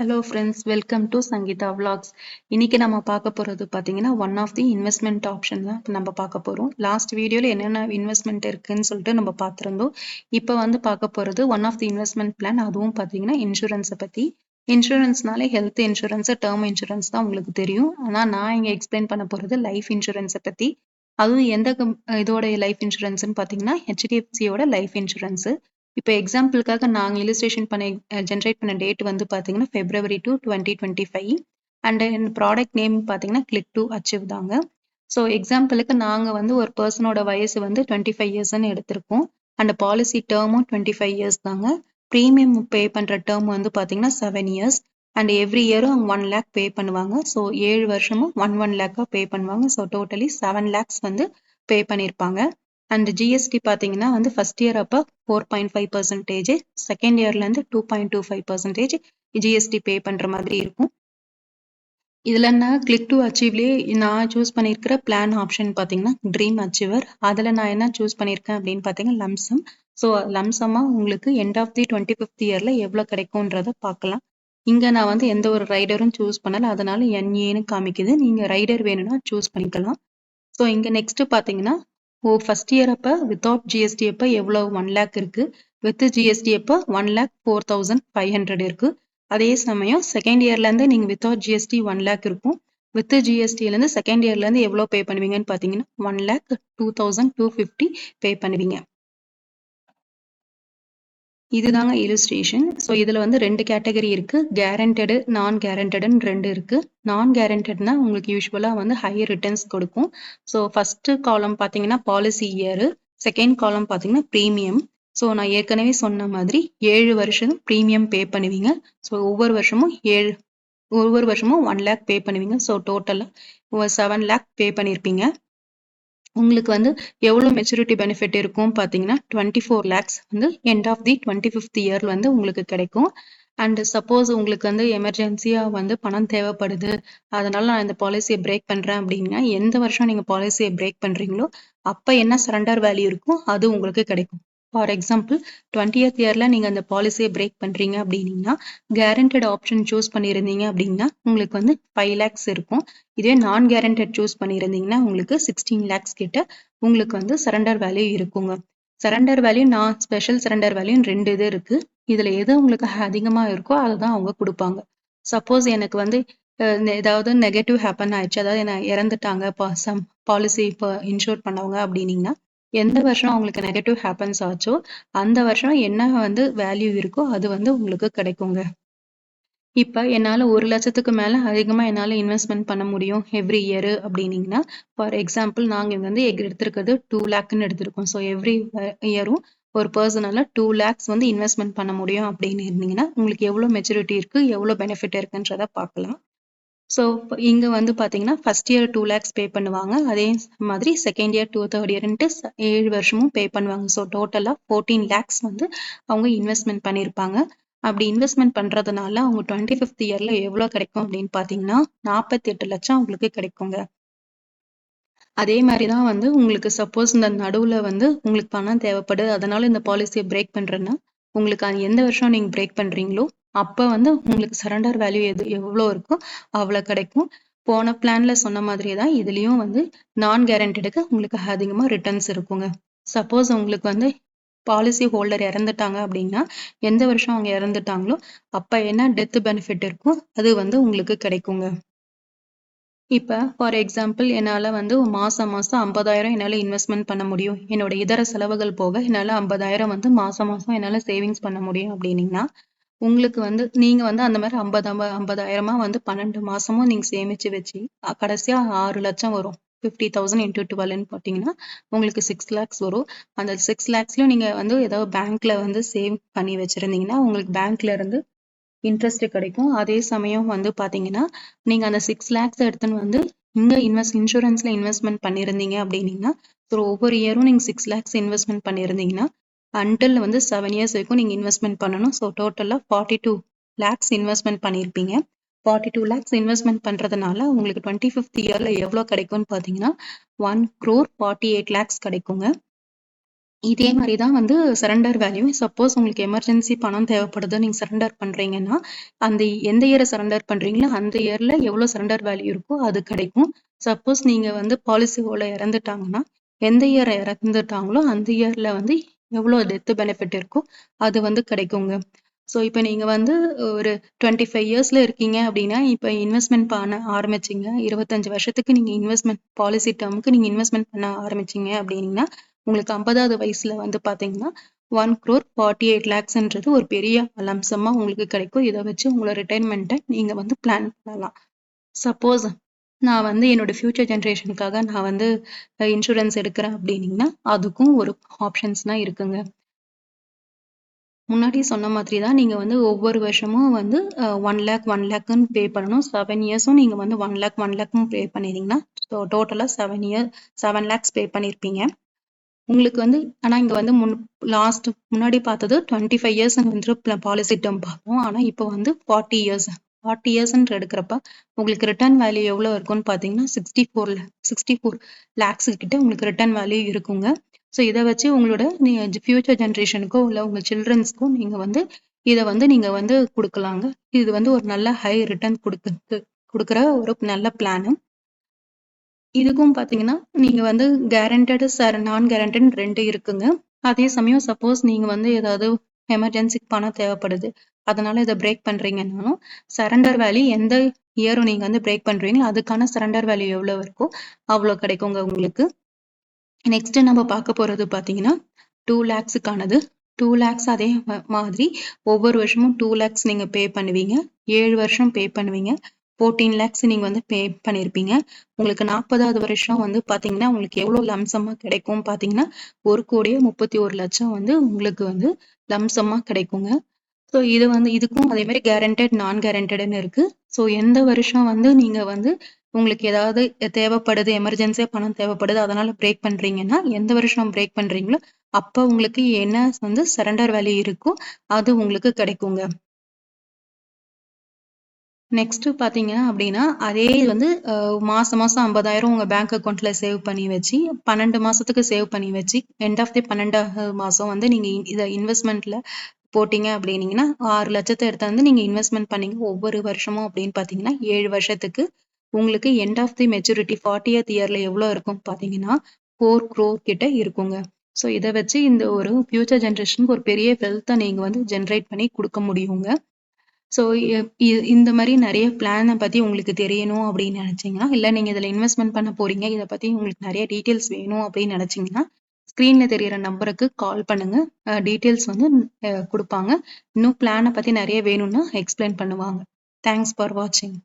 Hello friends, welcome to Sangeetha vlogs. இன்னைக்கு நம்ம பார்க்க போகிறது பார்த்தீங்கன்னா one of the investment option தான் இப்போ நம்ம பார்க்க போகிறோம். லாஸ்ட் வீடியோவில் என்னென்ன இன்வெஸ்ட்மெண்ட் இருக்குன்னு சொல்லிட்டு நம்ம பார்த்துருந்தோம். இப்போ வந்து பார்க்க போகிறது one of the investment plan, அதுவும் பார்த்தீங்கன்னா இன்சூரன்ஸை பற்றி. இன்சூரன்ஸ்னாலே ஹெல்த் இன்சூரன்ஸு, டேர்ம் இன்சூரன்ஸ் தான் உங்களுக்கு தெரியும். ஆனால் நான் இங்கே எக்ஸ்பிளைன் பண்ண போகிறது லைஃப் இன்சூரன்ஸை பற்றி. அதுவும் எந்த இதோட லைஃப் இன்சூரன்ஸ்னு பார்த்தீங்கன்னா ஹெச்டிஎஃப்சியோட லைஃப் இன்சூரன்ஸு. இப்போ எக்ஸாம்பிளுக்காக நாங்கள் இல்லுஸ்ட்ரேஷன் பண்ண ஜென்ரேட் பண்ண டேட் வந்து பார்த்தீங்கன்னா February 2, 2025. அண்ட் ப்ராடக்ட் நேம் பார்த்தீங்கன்னா கிளிக் டு அச்சீவ் தாங்க. ஸோ எக்ஸாம்பிளுக்கு நாங்கள் வந்து ஒரு பர்சனோட வயசு வந்து 25 இயர்ஸ்ன்னு எடுத்திருக்கோம். அண்ட் பாலிசி டேர்மும் 25 இயர்ஸ் தாங்க. ப்ரீமியம் பே பண்ணுற டேர்ம் வந்து பார்த்தீங்கன்னா 7 இயர்ஸ். அண்ட் எவ்ரி இயரும் அவங்க 1 lakh பே பண்ணுவாங்க. ஸோ 7 வருஷமும் 1 lakh பே பண்ணுவாங்க. ஸோ டோட்டலி 7 lakhs வந்து பே பண்ணியிருப்பாங்க. அண்ட் ஜிஎஸ்டி பார்த்தீங்கன்னா வந்து ஃபர்ஸ்ட் இயர் அப்போ 4.5%, செகண்ட் இயர்லேருந்து 2.25% ஜிஎஸ்டி பே பண்ணுற மாதிரி இருக்கும். இதில் நான் கிளிக் டு அச்சீவ்லேயே நான் சூஸ் பண்ணியிருக்கிற பிளான் ஆப்ஷன் பார்த்தீங்கன்னா ட்ரீம் அச்சீவர். அதில் நான் என்ன சூஸ் பண்ணியிருக்கேன் அப்படின்னு பார்த்தீங்கன்னா லம்சம். ஸோ லம்சமாக உங்களுக்கு எண்ட் ஆஃப் தி 25th இயரில் எவ்வளோ கிடைக்கும்ன்றதை பார்க்கலாம். இங்கே நான் வந்து எந்த ஒரு ரைடரும் சூஸ் பண்ணலை, அதனால NAன்னு காமிக்குது. நீங்கள் ரைடர் வேணும்னா சூஸ் பண்ணிக்கலாம். ஸோ இங்கே நெக்ஸ்ட் பார்த்தீங்கன்னா ஃபர்ஸ்ட் இயர் அப்போ வித்தவுட் ஜிஎஸ்டி அப்போ எவ்வளோ 1 lakh இருக்கு, வித் ஜிஎஸ்டி அப்போ 1,04,500 இருக்கு. அதே சமயம் செகண்ட் இயர்லேருந்து நீங்கள் வித்தவுட் ஜிஎஸ்டி 1 lakh இருக்கும். வித் ஜிஎஸ்டிலேருந்து செகண்ட் இயர்லேருந்து எவ்வளோ பே பண்ணுவீங்கன்னு பார்த்தீங்கன்னா 1,02,250 பே பண்ணுவீங்க. இதுதாங்க இல்லுஸ்ட்ரேஷன். ஸோ இதில் வந்து 2 கேட்டகரி இருக்குது, கேரண்டடு, நான் கேரண்டடுன்னு 2 இருக்குது. நான் கேரண்டட்னா உங்களுக்கு யூஸ்வலாக வந்து ஹையர் ரிட்டர்ன்ஸ் கொடுக்கும். ஸோ ஃபஸ்ட்டு காலம் பார்த்தீங்கன்னா பாலிசி இயரு, செகண்ட் காலம் பார்த்தீங்கன்னா ப்ரீமியம். ஸோ நான் ஏற்கனவே சொன்ன மாதிரி 7 வருஷம் ப்ரீமியம் பே பண்ணுவீங்க. ஸோ ஒவ்வொரு வருஷமும் 1 lakh பே பண்ணுவீங்க. ஸோ டோட்டலாக 7 lakh பே பண்ணியிருப்பீங்க. உங்களுக்கு வந்து எவ்வளோ மெச்சூரிட்டி பெனிஃபிட் இருக்கும் பார்த்தீங்கன்னா 24 lakhs வந்து end of the 25th year வந்து உங்களுக்கு கிடைக்கும். அண்ட் சப்போஸ் உங்களுக்கு வந்து எமர்ஜென்சியாக வந்து பணம் தேவைப்படுது, அதனால நான் இந்த பாலிசியை பிரேக் பண்ணுறேன் அப்படின்னா எந்த வருஷம் நீங்கள் பாலிசியை பிரேக் பண்ணுறீங்களோ அப்போ என்ன சரண்டர் வேல்யூ இருக்கோ அது உங்களுக்கு கிடைக்கும். ஃபார் எக்ஸாம்பிள் 20th இயரில் நீங்கள் அந்த பாலிசியை பிரேக் பண்ணுறீங்க அப்படின்னீங்கன்னா கேரண்டட் ஆப்ஷன் சூஸ் பண்ணியிருந்தீங்க அப்படின்னா உங்களுக்கு வந்து 5 lakhs இருக்கும். இதே நான் கேரண்டட் சூஸ் பண்ணியிருந்தீங்கன்னா உங்களுக்கு 16 lakhs கிட்ட உங்களுக்கு வந்து சரண்டர் வேல்யூ இருக்குங்க. சரண்டர் வேல்யூ நான் ஸ்பெஷல் சரண்டர் வேல்யூன்னு 2 இது இருக்கு. இதுல எது உங்களுக்கு அதிகமாக இருக்கோ அதை தான் அவங்க கொடுப்பாங்க. சப்போஸ் எனக்கு வந்து ஏதாவது நெகட்டிவ் ஹேப்பன் ஆயிடுச்சு, அதாவது என்ன இறந்துட்டாங்க சம் பாலிசி இப்போ இன்சூர் பண்ணவங்க அப்படின்னீங்கன்னா எந்த வருஷம் அவங்களுக்கு நெகட்டிவ் ஹேப்பன்ஸ் ஆச்சோ அந்த வருஷம் என்ன வந்து வேல்யூ இருக்கோ அது வந்து உங்களுக்கு கிடைக்குங்க. இப்போ என்னால் 1 லட்சத்துக்கு மேலே அதிகமாக என்னால் இன்வெஸ்ட்மெண்ட் பண்ண முடியும் எவ்ரி இயரு அப்படின்னீங்கன்னா, ஃபார் எக்ஸாம்பிள் நாங்கள் வந்து எடுத்திருக்கிறது 2 லேக்னு எடுத்திருக்கோம். ஸோ எவ்ரி இயரும் ஒரு பர்சனால 2 lakhs வந்து இன்வெஸ்ட்மெண்ட் பண்ண முடியும் அப்படின்னு இருந்தீங்கன்னா உங்களுக்கு எவ்வளோ மெச்சூரிட்டி இருக்குது, எவ்வளோ பெனிஃபிட் இருக்குன்றதை பார்க்கலாம். ஸோ இங்கே வந்து பார்த்தீங்கன்னா ஃபர்ஸ்ட் இயர் 2 lakhs பே பண்ணுவாங்க. அதே மாதிரி செகண்ட் இயர் 2, தேர்ட் இயர்ன்ட்டு 7 வருஷமும் பே பண்ணுவாங்க. ஸோ டோட்டலாக 14 lakhs வந்து அவங்க இன்வெஸ்ட்மெண்ட் பண்ணியிருப்பாங்க. அப்படி இன்வெஸ்ட்மெண்ட் பண்ணுறதுனால அவங்க 25th இயரில் எவ்வளோ கிடைக்கும் அப்படின்னு பார்த்தீங்கன்னா 48 லட்சம் அவங்களுக்கு கிடைக்குங்க. அதே மாதிரி தான் வந்து உங்களுக்கு சப்போஸ் இந்த நடுவில் வந்து உங்களுக்கு பணம் தேவைப்படுது, அதனால இந்த பாலிசியை பிரேக் பண்ணுறேன்னா உங்களுக்கு அது எந்த வருஷம் நீங்கள் பிரேக் பண்ணுறீங்களோ அப்போ வந்து உங்களுக்கு சரண்டர் வேல்யூ எவ்வளோ இருக்கோ அவ்வளோ கிடைக்கும். போன பிளான்ல சொன்ன மாதிரியே தான் இதுலேயும் வந்து நான் கேரண்டடுக்கு உங்களுக்கு அதிகமாக ரிட்டர்ன்ஸ் இருக்குங்க. சப்போஸ் உங்களுக்கு வந்து பாலிசி ஹோல்டர் இறந்துட்டாங்க அப்படின்னா எந்த வருஷம் அவங்க இறந்துட்டாங்களோ அப்போ என்ன டெத் பெனிஃபிட் இருக்கோ அது வந்து உங்களுக்கு கிடைக்குங்க. இப்போ ஃபார் எக்ஸாம்பிள் என்னால் வந்து மாதம் 50,000 என்னால் இன்வெஸ்ட்மெண்ட் பண்ண முடியும், என்னோட இதர செலவுகள் போக என்னால் 50,000 வந்து மாதம் என்னால் சேவிங்ஸ் பண்ண முடியும் அப்படின்னீங்கன்னா உங்களுக்கு வந்து நீங்கள் வந்து அந்த மாதிரி 50,000 வந்து 12 மாதமும் நீங்கள் சேமித்து வச்சு கடைசியாக 6 லட்சம் வரும். 50,000 into 12ன்னு பார்த்தீங்கன்னா உங்களுக்கு 6 lakhs வரும். அந்த 6 lakhsலையும் நீங்கள் வந்து ஏதாவது பேங்க்ல வந்து சேவ் பண்ணி வச்சுருந்தீங்கன்னா உங்களுக்கு பேங்க்ல இருந்து இன்ட்ரெஸ்ட் கிடைக்கும். அதே சமயம் வந்து பார்த்தீங்கன்னா நீங்கள் அந்த 6 lakhs எடுத்துன்னு வந்து இங்கே இன்சூரன்ஸில் இன்வெஸ்ட்மெண்ட் பண்ணியிருந்தீங்க அப்படின்னீங்கன்னா ஸோ ஒவ்வொரு இயரும் நீங்கள் 6 lakhs இன்வெஸ்ட்மெண்ட் பண்ணியிருந்தீங்கன்னா அன்டில் வந்து 7 years வரைக்கும் நீங்கள் இன்வெஸ்ட்மெண்ட் பண்ணணும். ஸோ டோட்டலாக 42 lakhs இன்வெஸ்ட்மெண்ட் பண்ணியிருப்பீங்க. 42 lakhs இன்வெஸ்ட்மெண்ட் பண்ணுறதுனால உங்களுக்கு 25th இயரில் எவ்வளோ கிடைக்கும்னு பார்த்தீங்கன்னா 1,48 lakhs கிடைக்குங்க. இதே மாரி தான் வந்து சரண்டர் வேல்யூ. சப்போஸ் உங்களுக்கு எமர்ஜென்சி பணம் தேவைப்படுது. நீங்க சரண்டர் பண்றீங்கன்னா, அந்த எந்த இயர சரண்டர் பண்றீங்களோ, அந்த இயர்ல எவ்வளோ சரண்டர் வேல்யூ இருக்கோ அது கிடைக்கும். சப்போஸ் நீங்க வந்து பாலிசி ஹோல்டர் இறந்துட்டாங்கன்னா, எந்த இயர் இறந்துட்டாங்களோ, அந்த இயர்ல வந்து எவ்வளோ டெத் பெனிஃபிட் இருக்கோ, அது வந்து கிடைக்குங்க. ஸோ, இப்ப நீங்க வந்து ஒரு 25 இயர்ஸ்ல இருக்கீங்க அப்படின்னா, இப்ப இன்வெஸ்ட்மென்ட் பண்ண ஆரம்பிச்சீங்க. 25 வருஷத்துக்கு நீங்க இன்வெஸ்ட்மென்ட் பாலிசி டெர்ம்க்கு நீங்க இன்வெஸ்ட்மென்ட் பண்ண ஆரம்பிச்சீங்க அப்படின்னீங்கன்னா, உங்களுக்கு 50வது வயசுல வந்து பார்த்தீங்கன்னா, 1,48,00,000ன்றது ஒரு பெரிய லம்ப் சம்மா உங்களுக்கு கிடைக்கும். இத வச்சு உங்களோட ரிட்டயர்மென்ட்ட நீங்க வந்து பிளான் பண்ணலாம். சப்போஸ் நான் வந்து என்னோட ஃபியூச்சர் ஜெனரேஷனுக்காக நான் வந்து இன்சூரன்ஸ் எடுக்கிறேன் அப்படின்னீங்கன்னா, அதுக்கும் ஒரு ஆப்ஷன்ஸ்லாம் இருக்குங்க. முன்னாடி சொன்ன மாதிரி தான் நீங்க வந்து ஒவ்வொரு வருஷமும் வந்து 1,00,000 1,00,000ன்னு பே பண்ணணும். 7 இயர்ஸும் நீங்க வந்து 1,00,000 1,00,000 பே பண்ணினீங்கன்னா, டோட்டலா 7 லேக்ஸ் பே பண்ணியிருப்பீங்க. உங்களுக்கு வந்து ஆனா இங்க வந்து முன்னாடி பார்த்தது 25 இயர்ஸ் வந்து பாலிசி டெர்ம் பார்த்தோம். ஆனா இப்போ வந்து 40 இயர்ஸ். 40 இயர்ஸ்ன்ற எடுக்கிறப்ப உங்களுக்கு ரிட்டர்ன் வேல்யூ எவ்வளோ இருக்கும்னு பார்த்தீங்கன்னா, 64 லேக்ஸ் கிட்ட உங்களுக்கு ரிட்டர்ன் வேல்யூ இருக்குங்க. ஸோ இத வச்சு உங்களோட நீங்க ஃபியூச்சர் ஜெனரேஷனுக்கோ, இல்ல உங்க சில்ட்ரன்ஸ்க்கோ நீங்க வந்து இத வந்து நீங்க வந்து குடுக்கலாங்க. இது வந்து ஒரு நல்ல ஹை ரிட்டர்ன் குடுக்குற ஒரு நல்ல பிளானு. இதுக்கும் பார்த்தீங்கன்னா, நீங்க வந்து கேரண்டட், நான் கேரண்டட்ன்னு 2 இருக்குங்க. அதே சமயம் சப்போஸ் நீங்க வந்து ஏதாவது எமர்ஜென்சிக்கு பணம் தேவைப்படுது. அதனால இத பிரேக் பண்றீங்கன்னாலும், சரண்டர் வேல்யூ எந்த இயர் நீங்க வந்து பிரேக் பண்றீங்களோ, அதுக்கான சரண்டர் வேல்யூ எவ்வளோ இருக்கோ, அவ்வளோ கிடைக்குங்க உங்களுக்கு. நெக்ஸ்ட் நம்ம பார்க்க போறது பார்த்தீங்கன்னா, 2 லேக்ஸுக்கானது. 2 லேக்ஸ் அதே மாதிரி ஒவ்வொரு வருஷமும் 2 லேக்ஸ் நீங்க பே பண்ணுவீங்க. 7 வருஷம் பே பண்ணுவீங்க. 14 லேக்ஸ் நீங்க வந்து பே பண்ணியிருப்பீங்க. உங்களுக்கு 40வது வருஷம் வந்து பார்த்தீங்கன்னா, உங்களுக்கு எவ்வளோ லம்ப் சம்மா கிடைக்கும் பார்த்தீங்கன்னா, 1,31,00,000 வந்து உங்களுக்கு வந்து லம்ப் சம்மா கிடைக்குங்க. ஸோ இது வந்து இதுக்கும் அதே மாரி கேரண்டட், நான் கேரண்டட்ன்னு இருக்கு. ஸோ எந்த வருஷம் வந்து நீங்க வந்து உங்களுக்கு ஏதாவது தேவைப்படுது, எமர்ஜென்சியா பணம் தேவைப்படுது, அதனால பிரேக் பண்றீங்கன்னா, எந்த வருஷம் பிரேக் பண்றீங்களோ, அப்ப உங்களுக்கு என்ன வந்து சரண்டர் வேல்யூ இருக்கோ, அது உங்களுக்கு கிடைக்குங்க. நெக்ஸ்ட் பார்த்தீங்க அப்படின்னா, அதே வந்து மாசம் மாசம் 50,000 உங்க பேங்க் அக்கவுண்ட்ல சேவ் பண்ணி வச்சு, 12 மாசத்துக்கு சேவ் பண்ணி வச்சு, எண்ட் ஆஃப் தி 12வது மாசம் வந்து நீங்க இத இன்வெஸ்ட்மென்ட்ல போட்டீங்க அப்படின்னீங்கன்னா, 6,00,000 எடுத்தாந்து நீங்க இன்வெஸ்ட்மென்ட் பண்ணீங்க ஒவ்வொரு வருஷமும் அப்படின்னு பார்த்தீங்கன்னா, 7 வருஷத்துக்கு உங்களுக்கு எண்ட் ஆஃப் தி மெச்சூரிட்டி 40த் இயர்ல எவ்வளோ இருக்கும் பார்த்தீங்கன்னா, 4 crore கிட்ட இருக்குங்க. ஸோ இத வச்சு இந்த ஒரு ஃபியூச்சர் ஜெனரேஷனுக்கு ஒரு பெரிய வெல்த்த நீங்க வந்து ஜெனரேட் பண்ணி குடுக்க முடியுங்க. ஸோ இந்த மாரி நெறைய பிளான பத்தி உங்களுக்கு தெரியணும் அப்படின்னு நெனச்சீங்கன்னா, இல்ல நீங்க இதுல இன்வெஸ்ட்மென்ட் பண்ண போறீங்க. இத பத்தி உங்களுக்கு நெறைய டீட்டெயில்ஸ் வேணும் அப்படின்னு நெனச்சீங்கன்னா, ஸ்க்ரீன்ல தெரியிற நம்பருக்கு கால் பண்ணுங்க. டீட்டெயில்ஸ் வந்து குடுப்பாங்க. இன்னும் பிளான பத்தி நெறைய வேணும்னா எக்ஸ்பிளைன் பண்ணுவாங்க. தேங்க்ஸ் ஃபார் வாட்சிங்.